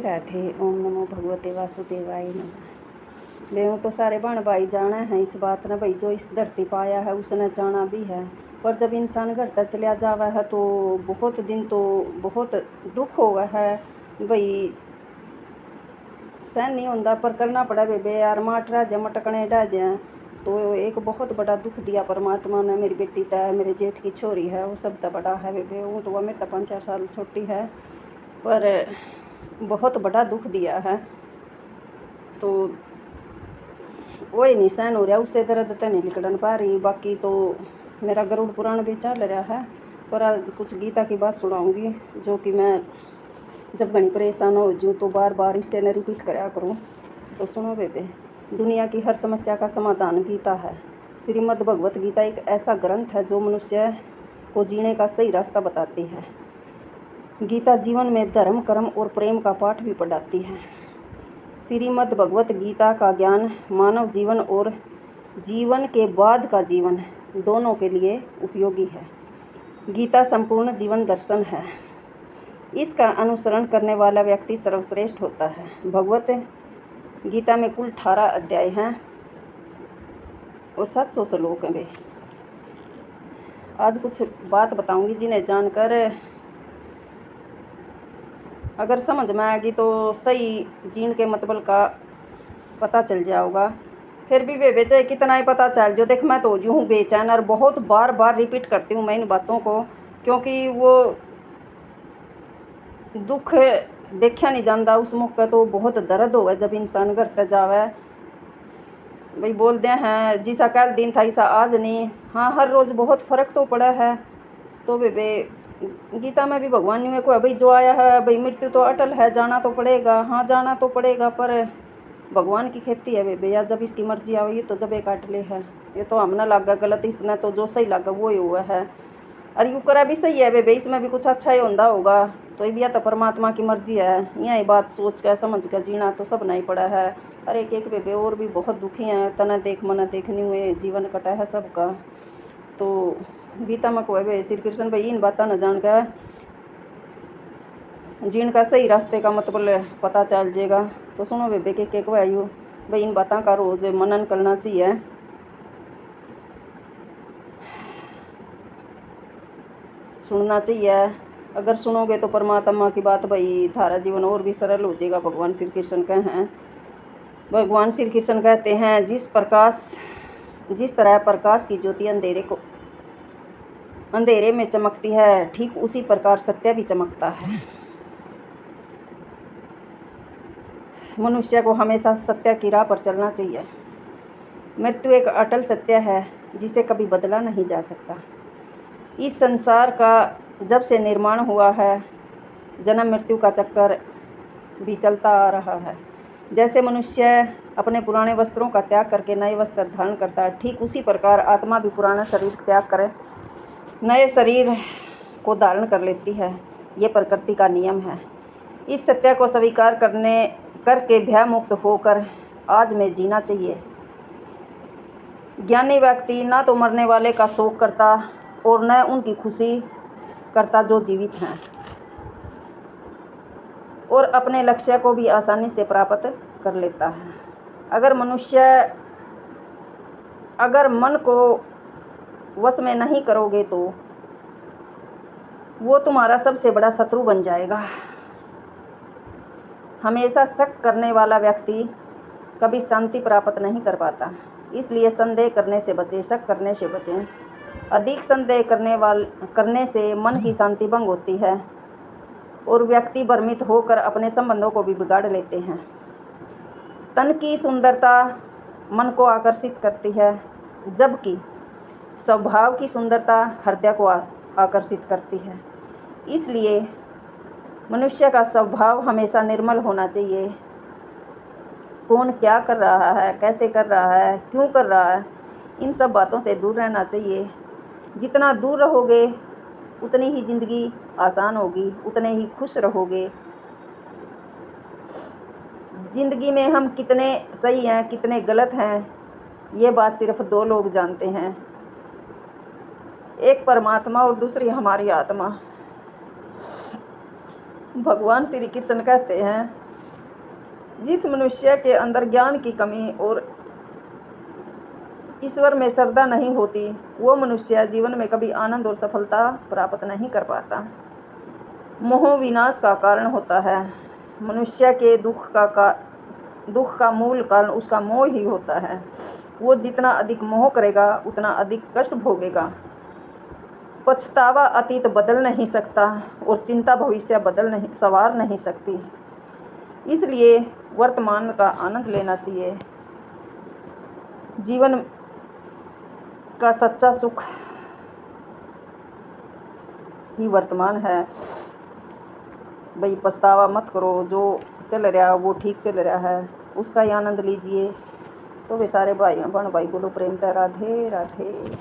रहे थे। ओम नमो भगवते वासुदेवाय नमः। वे तो सारे बहन भाई जाना है इस बात ने भाई, जो इस धरती पाया है उसने जाना भी है। पर जब इंसान घर तक चलिया जावा है तो बहुत दिन तो बहुत दुख हुआ है भाई, सहन नहीं होता पर करना पड़ा बेबे यार। माट रह जाए मटकने रह जाए तो एक बहुत बड़ा दुख दिया परमात्मा ने। मेरी बेटी तय मेरे जेठ की छोरी है, वो सब तो बड़ा है बेबे, वो तो वह मेरे 5-4 साल छोटी है, पर बहुत बड़ा दुख दिया है। तो वही नहीं सहन हो रहा, उससे दर्द तो नहीं निकल पा रही। बाकी तो मेरा गरुड़ पुराण भी चल रहा है, पर आज कुछ गीता की बात सुनाऊंगी जो कि मैं जब घनी परेशान हो जूँ तो बार बार इससे न रिपीट कराया करूँ। तो सुनो बेबे, दुनिया की हर समस्या का समाधान गीता है। श्रीमद् भगवत गीता एक ऐसा ग्रंथ है जो मनुष्य को जीने का सही रास्ता बताती है। गीता जीवन में धर्म, कर्म और प्रेम का पाठ भी पढ़ाती है। श्रीमद् भगवत गीता का ज्ञान मानव जीवन और जीवन के बाद का जीवन दोनों के लिए उपयोगी है। गीता संपूर्ण जीवन दर्शन है। इसका अनुसरण करने वाला व्यक्ति सर्वश्रेष्ठ होता है। भगवत गीता में कुल 18 अध्याय हैं और 700 श्लोक हैं। आज कुछ बात बताऊंगी जिन्हें जानकर अगर समझ में आएगी तो सही जीन के मतलब का पता चल जाएगा। फिर भी वे चाहे कितना ही पता चल जो, देख मैं तो यूँ हूँ बेचैन और बहुत बार बार रिपीट करती हूँ मैं इन बातों को, क्योंकि वो दुख देखा नहीं जाता उस मौके तो बहुत दर्द होगा जब इंसान घर तक जावे। भाई बोलते हैं जिसा कल दिन था ऐसा आज नहीं। हाँ, हर रोज़ बहुत फ़र्क तो पड़ा है। तो वे गीता में भी भगवान ने को भाई जो आया है भाई मृत्यु तो अटल है, जाना तो पड़ेगा। हाँ, जाना तो पड़ेगा, पर भगवान की खेती है वे यार, जब इसकी मर्जी आई तो जब एक काटले है। ये तो हमने लगा गलत, इसने तो जो सही लगा वो ही हुआ है। और यू करा भी सही है वे, इसमें भी कुछ अच्छा ही होता होगा। तो ये तो परमात्मा की मर्जी है, यही बात सोच कर समझ कर जीना तो सब नहीं पड़ा है। अरे एक बेबे और भी बहुत दुखी हैं, तना देख मना देखनी हुए जीवन कटा है सबका। तो गीता में को है श्री कृष्ण भाई इन बातें न जान कर जीण का सही रास्ते का मतलब पता चल जाएगा। तो सुनो बेबे के को आयु भाई इन बातों का रोज मनन करना चाहिए। सुनना चाहिए। अगर सुनोगे तो परमात्मा की बात भाई थारा जीवन और भी सरल हो जाएगा। भगवान श्री कृष्ण कहे हैं, भगवान श्री कृष्ण कहते हैं जिस तरह प्रकाश की ज्योति अंधेरे में चमकती है, ठीक उसी प्रकार सत्य भी चमकता है। मनुष्य को हमेशा सत्य की राह पर चलना चाहिए। मृत्यु एक अटल सत्य है जिसे कभी बदला नहीं जा सकता। इस संसार का जब से निर्माण हुआ है जन्म मृत्यु का चक्कर भी चलता आ रहा है। जैसे मनुष्य अपने पुराने वस्त्रों का त्याग करके नए वस्त्र धारण करता है, ठीक उसी प्रकार आत्मा भी पुराना शरीर त्याग कर नए शरीर को धारण कर लेती है। ये प्रकृति का नियम है। इस सत्य को स्वीकार करके भय मुक्त होकर आज में जीना चाहिए। ज्ञानी व्यक्ति ना तो मरने वाले का शोक करता और न उनकी खुशी करता जो जीवित हैं, और अपने लक्ष्य को भी आसानी से प्राप्त कर लेता है। अगर मन को वश में नहीं करोगे तो वो तुम्हारा सबसे बड़ा शत्रु बन जाएगा। हमेशा शक करने वाला व्यक्ति कभी शांति प्राप्त नहीं कर पाता। इसलिए संदेह करने से बचें, शक करने से बचें। अधिक संदेह करने से मन की शांति भंग होती है और व्यक्ति भ्रमित होकर अपने संबंधों को भी बिगाड़ लेते हैं। तन की सुंदरता मन को आकर्षित करती है, जबकि स्वभाव की सुंदरता हृदय को आकर्षित करती है। इसलिए मनुष्य का स्वभाव हमेशा निर्मल होना चाहिए। कौन क्या कर रहा है, कैसे कर रहा है, क्यों कर रहा है, इन सब बातों से दूर रहना चाहिए। जितना दूर रहोगे उतनी ही ज़िंदगी आसान होगी, उतने ही खुश रहोगे। ज़िंदगी में हम कितने सही हैं कितने गलत हैं ये बात सिर्फ 2 लोग जानते हैं, एक परमात्मा और दूसरी हमारी आत्मा। भगवान श्री कृष्ण कहते हैं जिस मनुष्य के अंदर ज्ञान की कमी और ईश्वर में श्रद्धा नहीं होती, वो मनुष्य जीवन में कभी आनंद और सफलता प्राप्त नहीं कर पाता। मोह विनाश का कारण होता है। मनुष्य के दुख का मूल कारण उसका मोह ही होता है। वो जितना अधिक मोह करेगा उतना अधिक कष्ट भोगेगा। पछतावा अतीत बदल नहीं सकता और चिंता भविष्य संवार नहीं सकती। इसलिए वर्तमान का आनंद लेना चाहिए। जीवन का सच्चा सुख ही वर्तमान है। भाई पछतावा मत करो, जो चल रहा वो ठीक चल रहा है, उसका ही आनंद लीजिए। तो वे सारे भाई बहन भाई बोलो प्रेम से राधे राधे।